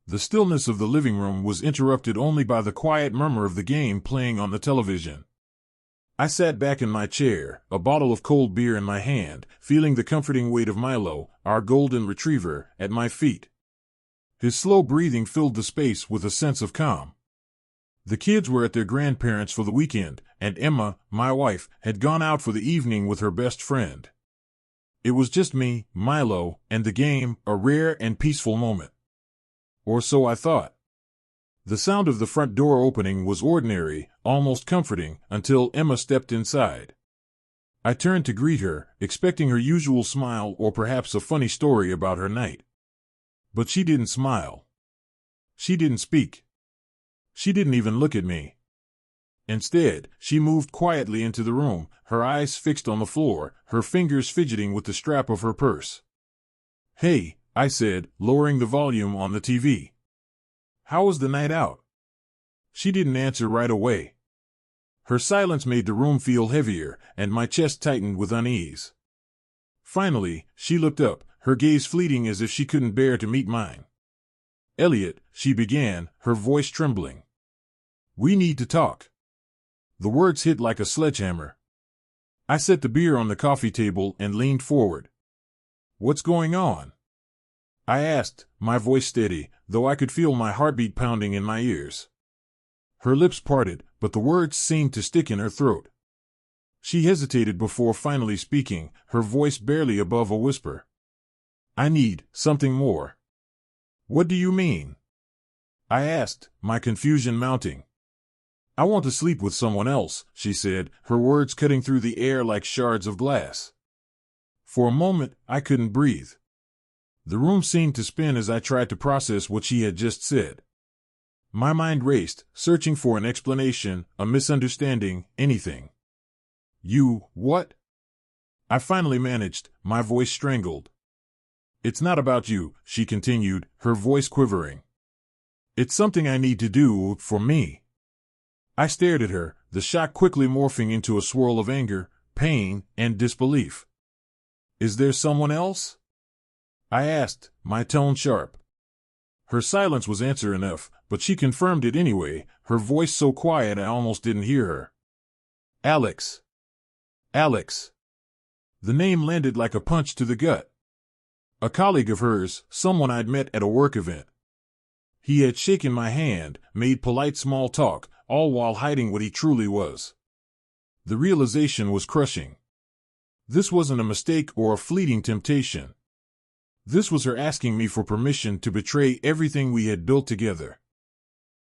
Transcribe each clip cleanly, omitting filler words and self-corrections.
The stillness of the living room was interrupted only by the quiet murmur of the game playing on the television. I sat back in my chair, a bottle of cold beer in my hand, feeling the comforting weight of Milo, our golden retriever, at my feet. His slow breathing filled the space with a sense of calm. The kids were at their grandparents' for the weekend, and Emma, my wife, had gone out for the evening with her best friend. It was just me, Milo, and the game, a rare and peaceful moment. Or so I thought. The sound of the front door opening was ordinary, almost comforting, until Emma stepped inside. I turned to greet her, expecting her usual smile or perhaps a funny story about her night. But she didn't smile. She didn't speak. She didn't even look at me. Instead, she moved quietly into the room, her eyes fixed on the floor, her fingers fidgeting with the strap of her purse. "Hey," I said, lowering the volume on the TV. "How was the night out?" She didn't answer right away. Her silence made the room feel heavier, and my chest tightened with unease. Finally, she looked up, her gaze fleeting as if she couldn't bear to meet mine. "Elliot," she began, her voice trembling. "We need to talk." The words hit like a sledgehammer. I set the beer on the coffee table and leaned forward. "What's going on?" I asked, my voice steady, though I could feel my heartbeat pounding in my ears. Her lips parted, but the words seemed to stick in her throat. She hesitated before finally speaking, her voice barely above a whisper. "I need something more." "What do you mean?" I asked, my confusion mounting. "I want to sleep with someone else," she said, her words cutting through the air like shards of glass. For a moment, I couldn't breathe. The room seemed to spin as I tried to process what she had just said. My mind raced, searching for an explanation, a misunderstanding, anything. "You, what?" I finally managed, my voice strangled. "It's not about you," she continued, her voice quivering. "It's something I need to do for me." I stared at her, the shock quickly morphing into a swirl of anger, pain, and disbelief. "Is there someone else?" I asked, my tone sharp. Her silence was answer enough, but she confirmed it anyway, her voice so quiet I almost didn't hear her. "Alex." Alex. The name landed like a punch to the gut. A colleague of hers, someone I'd met at a work event. He had shaken my hand, made polite small talk, all while hiding what he truly was. The realization was crushing. This wasn't a mistake or a fleeting temptation. This was her asking me for permission to betray everything we had built together.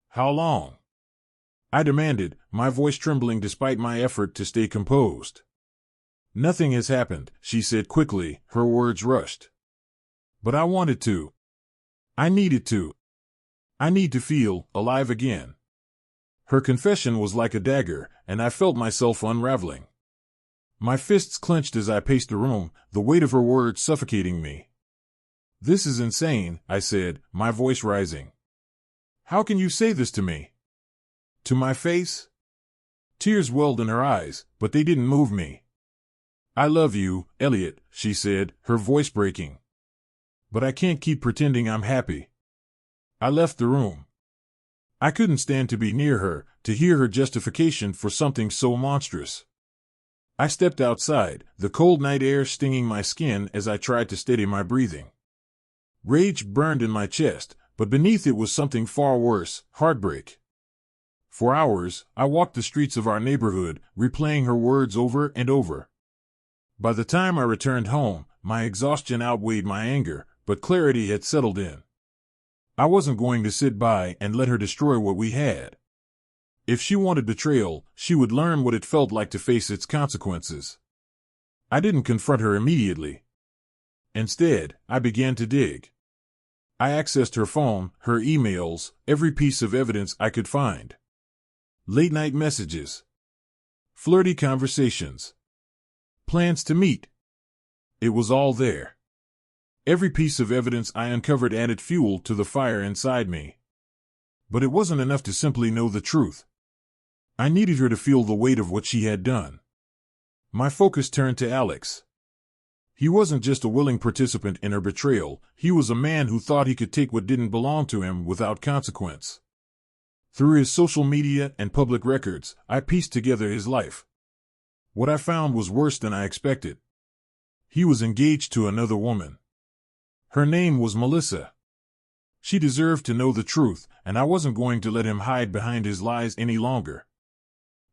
"How long?" I demanded, my voice trembling despite my effort to stay composed. "Nothing has happened," she said quickly, her words rushed. "But I wanted to. I needed to. I need to feel alive again." Her confession was like a dagger, and I felt myself unraveling. My fists clenched as I paced the room, the weight of her words suffocating me. "This is insane," I said, my voice rising. "How can you say this to me?" To my face? Tears welled in her eyes, but they didn't move me. "I love you, Elliot," she said, her voice breaking. "But I can't keep pretending I'm happy." I left the room. I couldn't stand to be near her, to hear her justification for something so monstrous. I stepped outside, the cold night air stinging my skin as I tried to steady my breathing. Rage burned in my chest, but beneath it was something far worse, heartbreak. For hours, I walked the streets of our neighborhood, replaying her words over and over. By the time I returned home, my exhaustion outweighed my anger, but clarity had settled in. I wasn't going to sit by and let her destroy what we had. If she wanted betrayal, she would learn what it felt like to face its consequences. I didn't confront her immediately. Instead, I began to dig. I accessed her phone, her emails, every piece of evidence I could find. Late-night messages. Flirty conversations. Plans to meet. It was all there. Every piece of evidence I uncovered added fuel to the fire inside me. But it wasn't enough to simply know the truth. I needed her to feel the weight of what she had done. My focus turned to Alex. He wasn't just a willing participant in her betrayal, he was a man who thought he could take what didn't belong to him without consequence. Through his social media and public records, I pieced together his life. What I found was worse than I expected. He was engaged to another woman. Her name was Melissa. She deserved to know the truth, and I wasn't going to let him hide behind his lies any longer.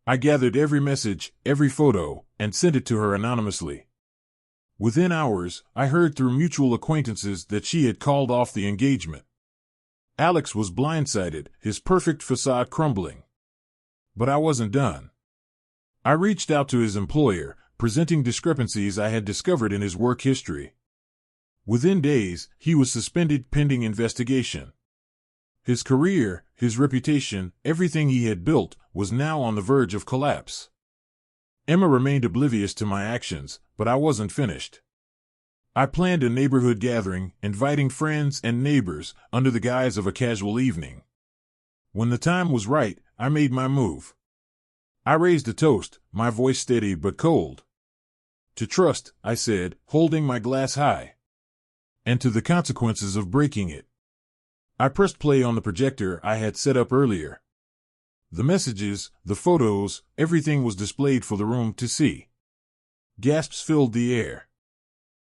I gathered every message, every photo, and sent it to her anonymously. Within hours, I heard through mutual acquaintances that she had called off the engagement. Alex was blindsided, his perfect facade crumbling. But I wasn't done. I reached out to his employer, presenting discrepancies I had discovered in his work history. Within days, he was suspended pending investigation. His career, his reputation, everything he had built, was now on the verge of collapse. Emma remained oblivious to my actions, but I wasn't finished. I planned a neighborhood gathering, inviting friends and neighbors, under the guise of a casual evening. When the time was right, I made my move. I raised a toast, my voice steady but cold. To trust, I said, holding my glass high. And to the consequences of breaking it. I pressed play on the projector I had set up earlier. The messages, the photos, everything was displayed for the room to see. Gasps filled the air.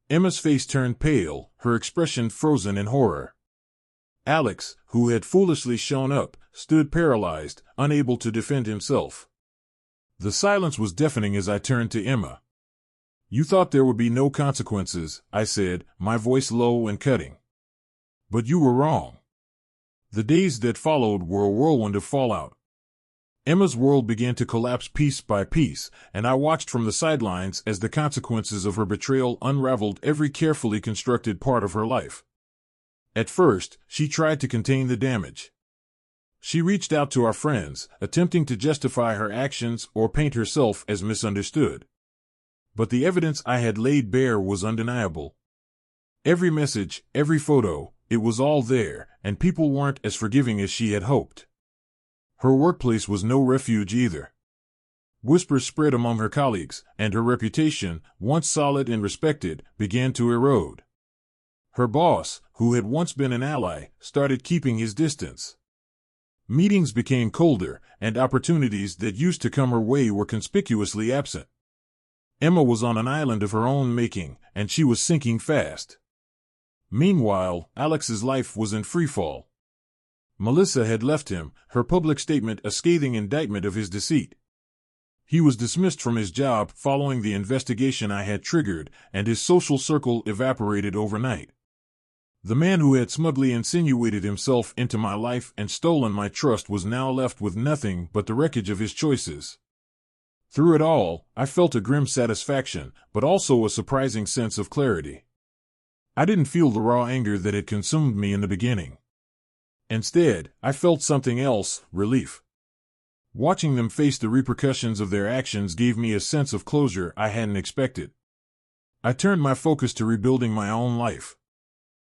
Emma's face turned pale, her expression frozen in horror. Alex, who had foolishly shown up, stood paralyzed, unable to defend himself. The silence was deafening as I turned to Emma. You thought there would be no consequences, I said, my voice low and cutting. But you were wrong. The days that followed were a whirlwind of fallout. Emma's world began to collapse piece by piece, and I watched from the sidelines as the consequences of her betrayal unraveled every carefully constructed part of her life. At first, she tried to contain the damage. She reached out to our friends, attempting to justify her actions or paint herself as misunderstood. But the evidence I had laid bare was undeniable. Every message, every photo, it was all there, and people weren't as forgiving as she had hoped. Her workplace was no refuge either. Whispers spread among her colleagues, and her reputation, once solid and respected, began to erode. Her boss, who had once been an ally, started keeping his distance. Meetings became colder, and opportunities that used to come her way were conspicuously absent. Emma was on an island of her own making, and she was sinking fast. Meanwhile, Alex's life was in freefall. Melissa had left him, her public statement a scathing indictment of his deceit. He was dismissed from his job following the investigation I had triggered, and his social circle evaporated overnight. The man who had smugly insinuated himself into my life and stolen my trust was now left with nothing but the wreckage of his choices. Through it all, I felt a grim satisfaction, but also a surprising sense of clarity. I didn't feel the raw anger that had consumed me in the beginning. Instead, I felt something else, relief. Watching them face the repercussions of their actions gave me a sense of closure I hadn't expected. I turned my focus to rebuilding my own life.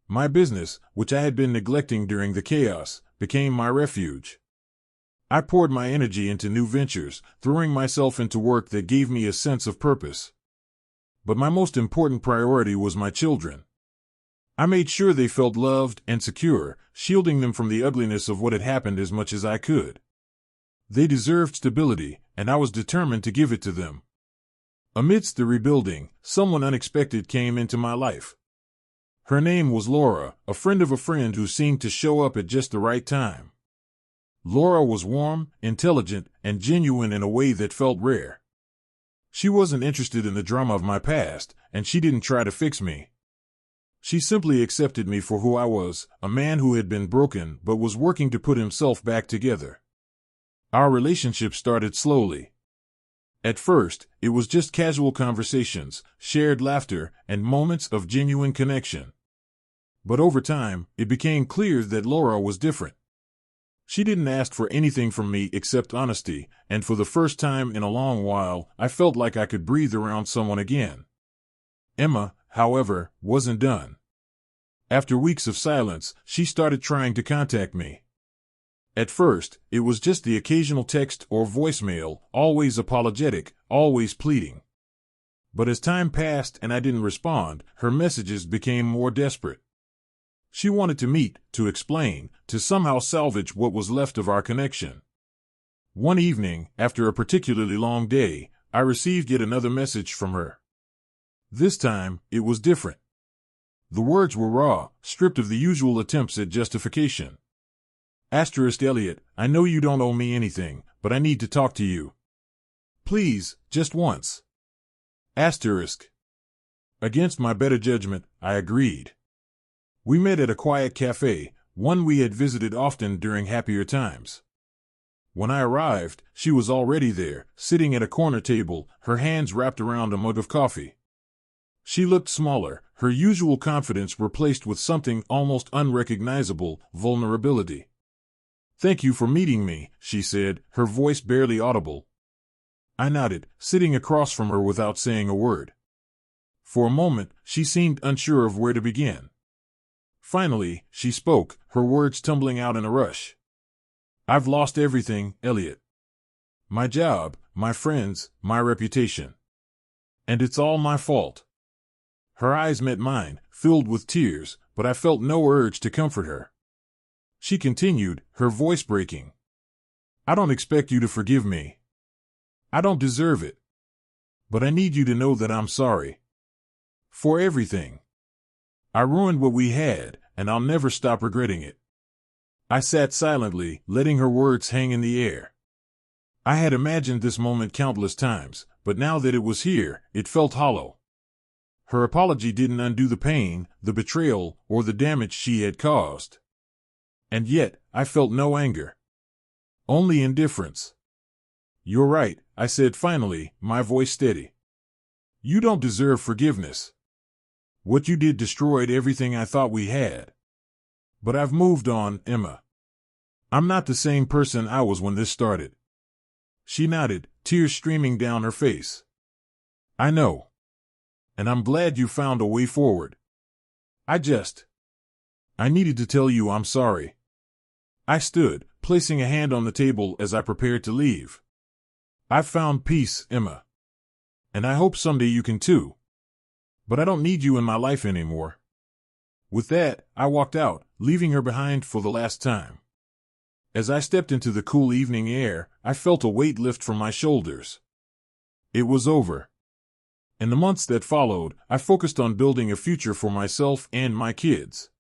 My business, which I had been neglecting during the chaos, became my refuge. I poured my energy into new ventures, throwing myself into work that gave me a sense of purpose. But my most important priority was my children. I made sure they felt loved and secure, shielding them from the ugliness of what had happened as much as I could. They deserved stability, and I was determined to give it to them. Amidst the rebuilding, someone unexpected came into my life. Her name was Laura, a friend of a friend who seemed to show up at just the right time. Laura was warm, intelligent, and genuine in a way that felt rare. She wasn't interested in the drama of my past, and she didn't try to fix me. She simply accepted me for who I was, a man who had been broken but was working to put himself back together. Our relationship started slowly. At first, it was just casual conversations, shared laughter, and moments of genuine connection. But over time, it became clear that Laura was different. She didn't ask for anything from me except honesty, and for the first time in a long while, I felt like I could breathe around someone again. Emma, however, wasn't done. After weeks of silence, she started trying to contact me. At first, it was just the occasional text or voicemail, always apologetic, always pleading. But as time passed and I didn't respond, her messages became more desperate. She wanted to meet, to explain, to somehow salvage what was left of our connection. One evening, after a particularly long day, I received yet another message from her. This time, it was different. The words were raw, stripped of the usual attempts at justification. Elliot, I know you don't owe me anything, but I need to talk to you. Please, just once. Against my better judgment, I agreed. We met at a quiet cafe, one we had visited often during happier times. When I arrived, she was already there, sitting at a corner table, her hands wrapped around a mug of coffee. She looked smaller, her usual confidence replaced with something almost unrecognizable, vulnerability. Thank you for meeting me, she said, her voice barely audible. I nodded, sitting across from her without saying a word. For a moment, she seemed unsure of where to begin. Finally, she spoke, her words tumbling out in a rush. I've lost everything, Elliot. My job, my friends, my reputation. And it's all my fault. Her eyes met mine, filled with tears, but I felt no urge to comfort her. She continued, her voice breaking. I don't expect you to forgive me. I don't deserve it. But I need you to know that I'm sorry. For everything. I ruined what we had, and I'll never stop regretting it. I sat silently, letting her words hang in the air. I had imagined this moment countless times, but now that it was here, it felt hollow. Her apology didn't undo the pain, the betrayal, or the damage she had caused. And yet, I felt no anger. Only indifference. You're right, I said finally, my voice steady. You don't deserve forgiveness. What you did destroyed everything I thought we had. But I've moved on, Emma. I'm not the same person I was when this started. She nodded, tears streaming down her face. I know. And I'm glad you found a way forward. I needed to tell you I'm sorry. I stood, placing a hand on the table as I prepared to leave. I've found peace, Emma. And I hope someday you can too. But I don't need you in my life anymore. With that, I walked out, leaving her behind for the last time. As I stepped into the cool evening air, I felt a weight lift from my shoulders. It was over. In the months that followed, I focused on building a future for myself and my kids.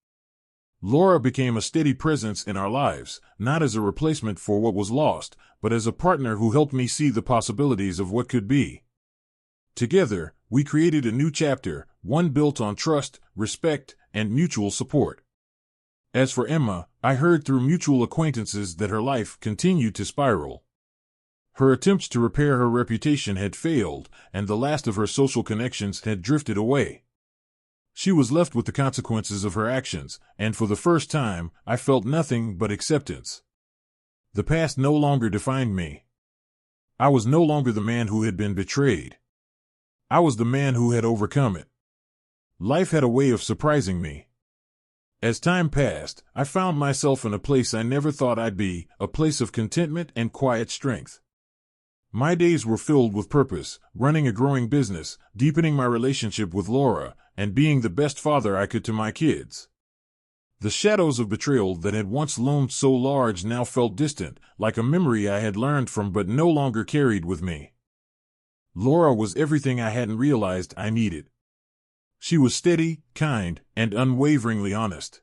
Laura became a steady presence in our lives, not as a replacement for what was lost, but as a partner who helped me see the possibilities of what could be. Together, we created a new chapter, one built on trust, respect, and mutual support. As for Emma, I heard through mutual acquaintances that her life continued to spiral. Her attempts to repair her reputation had failed, and the last of her social connections had drifted away. She was left with the consequences of her actions, and for the first time, I felt nothing but acceptance. The past no longer defined me. I was no longer the man who had been betrayed. I was the man who had overcome it. Life had a way of surprising me. As time passed, I found myself in a place I never thought I'd be, a place of contentment and quiet strength. My days were filled with purpose, running a growing business, deepening my relationship with Laura, and being the best father I could to my kids. The shadows of betrayal that had once loomed so large now felt distant, like a memory I had learned from but no longer carried with me. Laura was everything I hadn't realized I needed. She was steady, kind, and unwaveringly honest.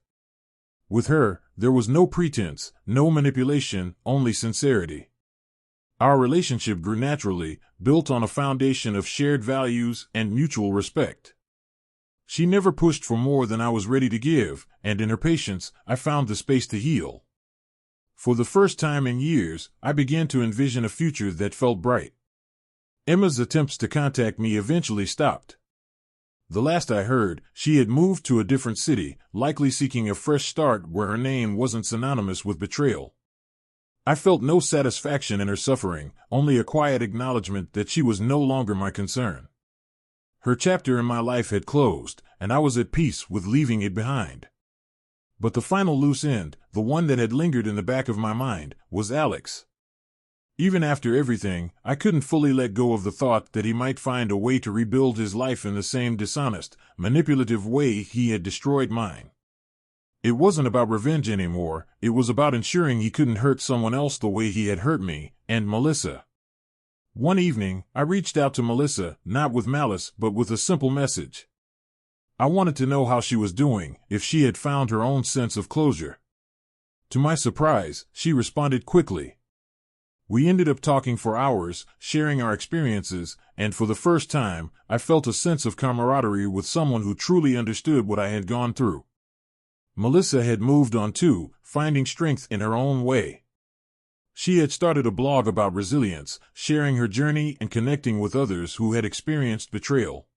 With her, there was no pretense, no manipulation, only sincerity. Our relationship grew naturally, built on a foundation of shared values and mutual respect. She never pushed for more than I was ready to give, and in her patience, I found the space to heal. For the first time in years, I began to envision a future that felt bright. Emma's attempts to contact me eventually stopped. The last I heard, she had moved to a different city, likely seeking a fresh start where her name wasn't synonymous with betrayal. I felt no satisfaction in her suffering, only a quiet acknowledgement that she was no longer my concern. Her chapter in my life had closed, and I was at peace with leaving it behind. But the final loose end, the one that had lingered in the back of my mind, was Alex. Even after everything, I couldn't fully let go of the thought that he might find a way to rebuild his life in the same dishonest, manipulative way he had destroyed mine. It wasn't about revenge anymore, it was about ensuring he couldn't hurt someone else the way he had hurt me, and Melissa. One evening, I reached out to Melissa, not with malice, but with a simple message. I wanted to know how she was doing, if she had found her own sense of closure. To my surprise, she responded quickly. We ended up talking for hours, sharing our experiences, and for the first time, I felt a sense of camaraderie with someone who truly understood what I had gone through. Melissa had moved on too, finding strength in her own way. She had started a blog about resilience, sharing her journey and connecting with others who had experienced betrayal.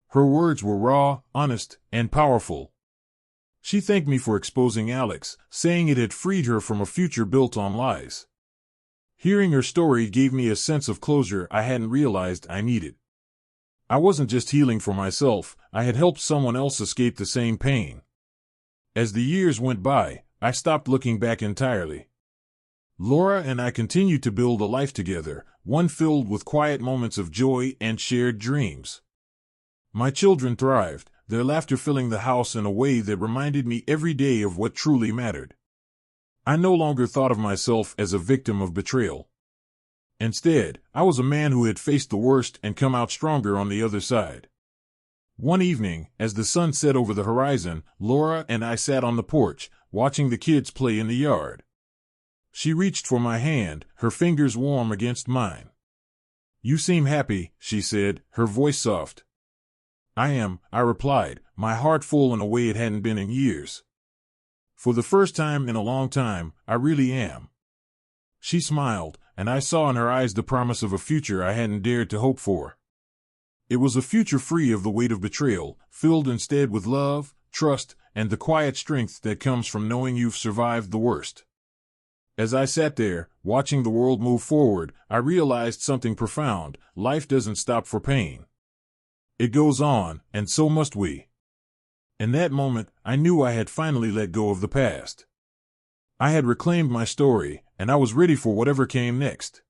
Her words were raw, honest, and powerful. She thanked me for exposing Alex, saying it had freed her from a future built on lies. Hearing her story gave me a sense of closure I hadn't realized I needed. I wasn't just healing for myself, I had helped someone else escape the same pain. As the years went by, I stopped looking back entirely. Laura and I continued to build a life together, one filled with quiet moments of joy and shared dreams. My children thrived, their laughter filling the house in a way that reminded me every day of what truly mattered. I no longer thought of myself as a victim of betrayal. Instead, I was a man who had faced the worst and come out stronger on the other side. One evening, as the sun set over the horizon, Laura and I sat on the porch, watching the kids play in the yard. She reached for my hand, her fingers warm against mine. "You seem happy," she said, her voice soft. "I am," I replied, my heart full in a way it hadn't been in years. "For the first time in a long time, I really am." She smiled, and I saw in her eyes the promise of a future I hadn't dared to hope for. It was a future free of the weight of betrayal, filled instead with love, trust, and the quiet strength that comes from knowing you've survived the worst. As I sat there, watching the world move forward, I realized something profound: life doesn't stop for pain. It goes on, and so must we. In that moment, I knew I had finally let go of the past. I had reclaimed my story, and I was ready for whatever came next.